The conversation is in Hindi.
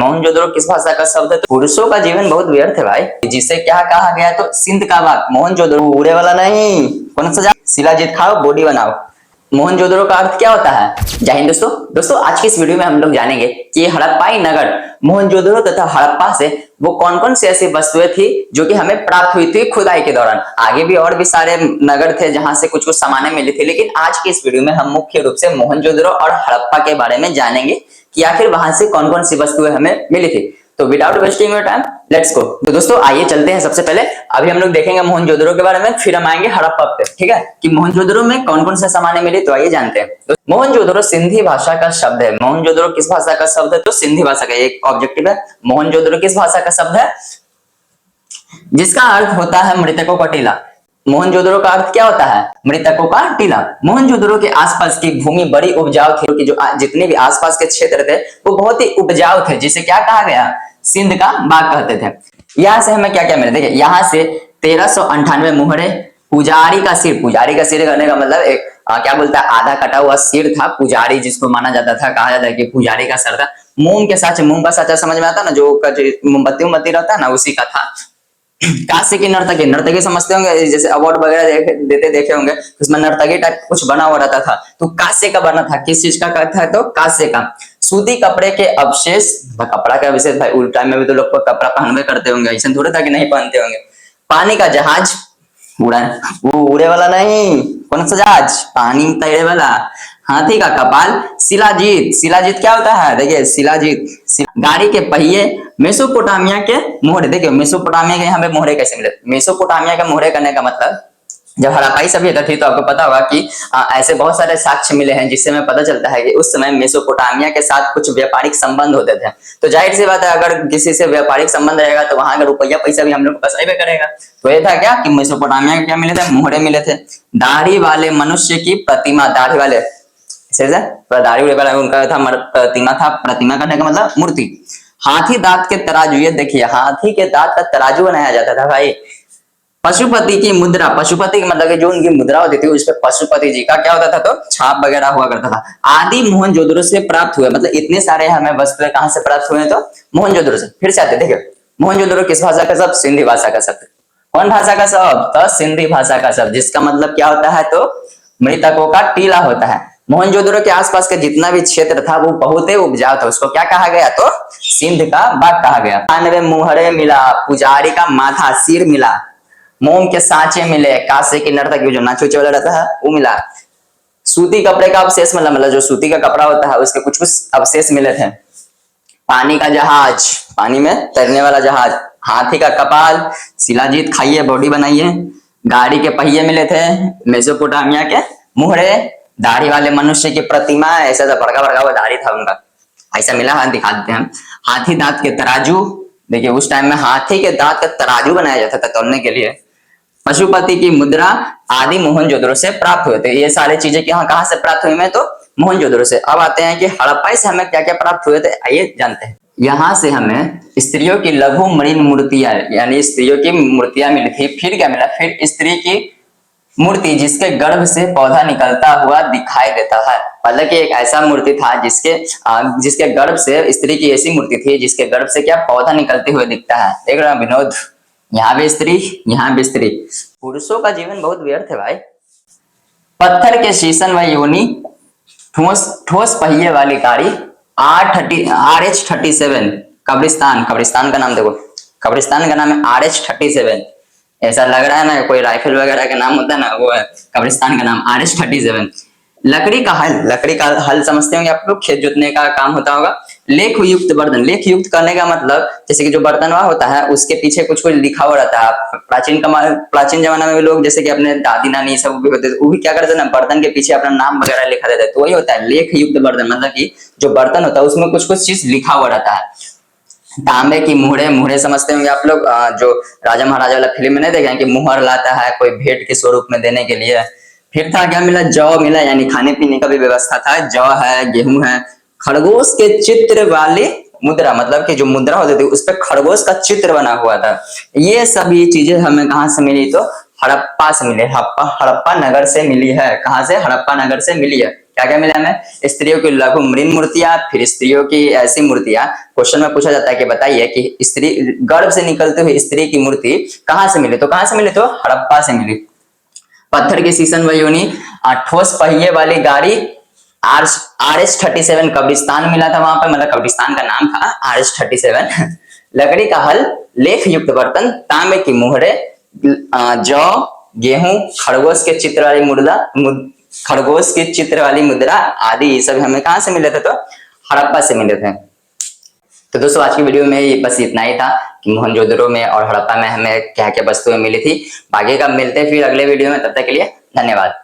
मोहनजोदड़ो किस भाषा का शब्द है? तो पुरुषों का जीवन बहुत व्यर्थ है भाई, जिसे क्या कहा गया? तो सिंध का बाग। मोहनजोदड़ो उड़े वाला नहीं, कौन सा? शिलाजीत खाओ बॉडी बनाओ। मोहनजोदड़ो का अर्थ क्या होता है? जय हिंद दोस्तों आज की इस वीडियो में हम लोग जानेंगे कि हड़प्पाई नगर मोहनजोदड़ो तथा हड़प्पा से वो कौन कौन सी ऐसी वस्तुएं थी जो कि हमें प्राप्त हुई थी खुदाई के दौरान। आगे भी और भी सारे नगर थे जहां से कुछ कुछ सामानें मिली थी, लेकिन आज की इस वीडियो में हम मुख्य रूप से मोहनजोदड़ो और हड़प्पा के बारे में जानेंगे कि आखिर वहां से कौन कौन सी वस्तुएं हमें मिली थी। तो without wasting your time let's go. तो दोस्तों आइए चलते हैं। सबसे पहले अभी हम लोग देखेंगे मोहनजोदड़ो के बारे में, फिर हम आएंगे हड़प्पा पे। ठीक है कि मोहनजोदड़ो में कौन कौन से सामानें मिली, तो आइए जानते हैं। तो मोहनजोदड़ो सिंधी भाषा का शब्द है। मोहनजोदड़ो किस भाषा का शब्द है? तो सिंधी भाषा का। एक ऑब्जेक्टिव है, मोहनजोदड़ो किस भाषा का शब्द है जिसका अर्थ होता है मृतकों का टीला। मोहनजोदड़ो का अर्थ क्या होता है? मृतकों का टीला। मोहनजोदड़ो के आसपास की भूमि बड़ी उपजाऊ थी, कि जो जितने भी आसपास के क्षेत्र थे वो बहुत ही उपजाऊ थे, जिसे क्या कहा गया? सिंध का बाग कहते थे। यहाँ से हमें क्या क्या मिले? देखिए यहाँ से 1398 मुहरे, पुजारी का सिर। पुजारी का सिर करने का मतलब एक क्या बोलता है, आधा कटा हुआ सिर था। पुजारी जिसको माना जाता था, कहा जाता है कि पुजारी का सर था। मोम के साथ, मोम का साचा समझ में आता ना, जो मोमबत्ती रहता है ना, उसी का था। कांसे की नर्तकी, नर्तकी समझते होंगे, जैसे अवार्ड वगैरह देखे होंगे, उसमें नर्तकी टाइप कुछ बना हुआ रहता था। तो कांसे का बना था। किस चीज का था? तो कांसे का। सूती कपड़े के अवशेष, कपड़ा का विशेष भाई, उस टाइम में भी तो लोग कपड़ा पहनवे करते होंगे, ऐसा थोड़ा था कि नहीं पहनते होंगे। पानी का जहाज, उड़ा वो उड़े वाला नहीं, कौन सा जहाज? पानी में तैरने वाला। हाथी का कपाल, शिलाजीत। शिलाजीत क्या होता है? देखिए शिलाजीत। गाड़ी के पहिए, मेसोपोटामिया के मोहरे। देखिए मेसोपोटामिया के यहाँ पे मोहरे कैसे मिले? मेसोपोटामिया के मोहरे करने का मतलब, जब हड़प्पाई सभ्यता थी तो आपको पता होगा कि ऐसे बहुत सारे साक्ष्य मिले हैं जिससे हमें पता चलता है कि उस समय मेसोपोटामिया के साथ कुछ व्यापारिक संबंध होते थे। तो जाहिर सी बात है, अगर किसी से व्यापारिक संबंध रहेगा तो वहां का रुपया पैसा भी हम लोग को पास आइबे करेगा। तो ये था क्या कि मेसोपोटामिया के क्या मिले थे? मोहरे मिले थे। दाढ़ी वाले मनुष्य की प्रतिमा, दाढ़ी वाले दाढ़ी वाला उनका था प्रतिमा था। प्रतिमा करने का मतलब मूर्ति। हाथी दांत के तराजू, ये देखिए हाथी के दांत का तराजू बनाया जाता था भाई। पशुपति की मुद्रा, पशुपति मतलब जो उनकी मुद्रा होती थी उस पर पशुपति जी का क्या होता था? तो छाप वगैरह हुआ करता था। आदि मोहनजोदड़ो से प्राप्त हुए, मतलब इतने सारे हमें वस्तुएं कहां से प्राप्त हुए? तो मोहनजोदड़ो से। फिर से आते देखिए, मोहनजोदड़ो किस भाषा का शब्द? सिंधी भाषा का शब्द। कौन भाषा का शब्द? तो सिंधी भाषा का शब्द, जिसका मतलब क्या होता है? तो मृतकों का टीला होता है। मोहनजोदड़ो के आसपास का जितना भी क्षेत्र था वो बहुत ही उपजाऊ था, उसको क्या कहा गया? तो सिंध का बाग कहा गया। 98 मुहरे मिला, पुजारी का माथा सिर मिला, मोम के सांचे मिले, कांसे की नर्तकी जो नाचूचे वाला रहता है वो मिला, सूती कपड़े का अवशेष मतलब जो सूती का कपड़ा होता है उसके कुछ कुछ अवशेष मिले थे। पानी का जहाज, पानी में तैरने वाला जहाज। हाथी का कपाल, शिलाजीत खाइए बॉडी बनाइए। गाड़ी के पहिए मिले थे। मेसोपोटामिया के मुहरे, दाढ़ी वाले मनुष्य की प्रतिमा, ऐसा बड़का बड़का वो दाढ़ी था उनका, ऐसा मिला है, दिखा देते हैं। हाथी दांत के तराजू, देखिए उस टाइम में हाथी के दांत का तराजू बनाया जाता था तौलने के लिए। पशुपति की मुद्रा आदि मोहनजोदड़ो से प्राप्त हुए थे। ये सारी चीजें कहाँ से प्राप्त हुई? में तो मोहनजोदड़ो से। अब आते हैं कि हड़प्पाई से हमें क्या क्या प्राप्त हुए थे, आइए जानते हैं। यहाँ से हमें स्त्रियों की लघु मणिन मूर्तियां, यानी स्त्रियों की मूर्तियां मिली थी। फिर क्या मिला? फिर स्त्री की मूर्ति जिसके गर्भ से पौधा निकलता हुआ दिखाई देता है। मतलब कि एक ऐसा मूर्ति था जिसके गर्भ से, स्त्री की ऐसी मूर्ति थी जिसके गर्भ से क्या पौधा निकलते हुए दिखता है। देख रहे हो विनोद, यहाँ भी स्त्री, यहाँ भी स्त्री। पुरुषों का जीवन बहुत व्यर्थ है भाई। पत्थर के शीशन व योनि, ठोस पहिए वाली गाड़ी, RH-37। कब्रिस्तान, कब्रिस्तान का नाम देखो, कब्रिस्तान का नाम है RH-37। ऐसा लग रहा है ना कोई राइफल वगैरह का नाम होता है ना, वो है कब्रिस्तान का नाम RH-37। लकड़ी का हल, लकड़ी का हल समझते होंगे आप लोग, खेत जोतने का काम होता होगा। लेख युक्त बर्तन, लेख युक्त करने का मतलब जैसे कि जो बर्तन वह होता है उसके पीछे कुछ कुछ लिखा हुआ रहता है। प्राचीन जमाना में भी लोग जैसे कि अपने दादी नानी सब भी होते थे, वो भी क्या करते हैं ना, बर्तन के पीछे अपना नाम वगैरह लिखा देता है। तो वही होता है लेख युक्त बर्तन, मतलब कि जो बर्तन होता है उसमें कुछ कुछ चीज लिखा हुआ रहता है। तांबे की मुहरे, मुहरे समझते होंगे आप लोग, जो राजा महाराजा वाला फिल्म में नहीं देखे कि मुहर लाता है कोई भेंट के स्वरूप में देने के लिए। फिर था क्या मिला? जौ मिला, यानी खाने पीने का भी व्यवस्था था। जौ है, गेहूं है। खरगोश के चित्र वाली मुद्रा, मतलब कि जो मुद्रा होती थी उस पर खरगोश का चित्र बना हुआ था। ये सभी चीजें हमें कहाँ से मिली? तो हड़प्पा से मिली। हड़प्पा नगर से मिली है। कहाँ से? हड़प्पा नगर से मिली है। क्या क्या मिला हमें? स्त्रियों की लघु मृण मूर्तियां, फिर स्त्रियों की ऐसी मूर्तियां। क्वेश्चन में पूछा जाता है कि बताइए कि स्त्री गर्भ से निकलते हुए स्त्री की मूर्ति कहाँ से मिले? तो कहाँ से मिले? तो हड़प्पा से मिली। पत्थर की शीशन व यूनी, ठोस पहिए वाली गाड़ी, RS-37 कब्रिस्तान मिला था वहां पर, मतलब कब्रिस्तान का नाम था RS-37। लकड़ी का हल, लेख युक्त बर्तन, तांबे की मुहरे, जौ, गेहूं, खरगोश के चित्र वाली खरगोश के चित्र वाली मुद्रा आदि, ये सब हमें कहां से मिले थे? तो हड़प्पा से मिले थे। तो दोस्तों आज की वीडियो में बस इतना ही था कि मोहनजोदड़ो में और हड़प्पा में हमें क्या क्या वस्तुएं मिली थी। बाकी का मिलते हैं फिर अगले वीडियो में, तब तक के लिए धन्यवाद।